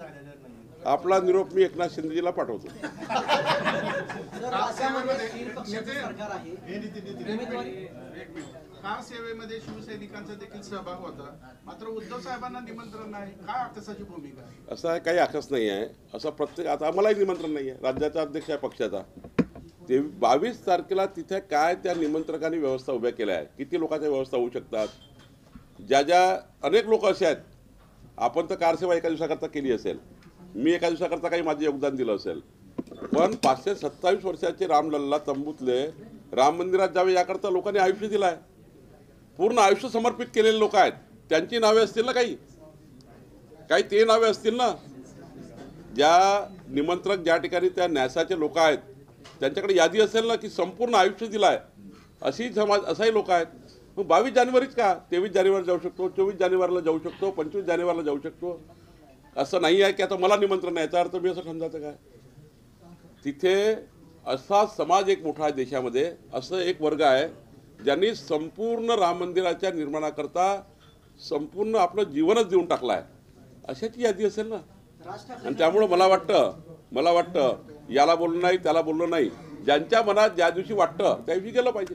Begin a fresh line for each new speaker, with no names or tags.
झालेलं नाही.
आपला निरोप मी एकनाथ शिंदेजीला पाठवतो.
सरकार आहे.
कार सेवेमध्ये शिवसैनिकांचा देखील सहभाग होता, मात्र उद्धव साहेबांना निमंत्रण नाही. काय आकसाची भूमिका आहे?
असं काही आकस नाही आहे. असं प्रत्येक आता आम्हालाही निमंत्रण नाही आहे. राज्याचा अध्यक्ष आहे पक्षाचा. 22 तारखेला तिथे काय त्या निमंत्रकांनी व्यवस्था उभ्या केल्या आहे, किती लोकांच्या व्यवस्था होऊ शकतात, ज्या अनेक लोक असे आहेत. आपण तर कारसेवा एका दिवसाकरता केली असेल, मी एका दिवसाकरता काही माझे योगदान दिलं असेल, पण 527 वर्षाचे रामलल्ला तंबूतले राम मंदिरात जावे याकरता लोकांनी आयुष्य दिलं आहे. पूर्ण आयुष्य समर्पित केलेले लोक आहेत. त्यांची नावे असतील ना, काही ते नावे असतील ना. ज्या निमंत्रक ज्या ठिकाणी त्या न्यासाचे लोक आहेत त्यांच्याकडे यादी असेल ना, की संपूर्ण आयुष्य दिलं आहे अशी समाज असाही लोक आहेत. मग 22 जानेवारीच का, 23 जानेवारी जाऊ शकतो, 24 जानेवारीला जाऊ शकतो, 25 जानेवारीला जाऊ शकतो. असं नाही आहे की आता मला निमंत्रण आहे याचा अर्थ मी असं समजायचं काय. तिथे असा समाज एक मोठा आहे देशामध्ये, असं एक वर्ग आहे ज्यांनी संपूर्ण राम मंदिराच्या निर्माणाकरता संपूर्ण आपलं जीवनच देऊन टाकलं आहे. अशाची यादी असेल ना. आणि त्यामुळं मला वाटतं याला बोललं नाही त्याला बोललं नाही, ज्यांच्या मनात ज्या दिवशी वाटतं त्या दिवशी गेलं पाहिजे.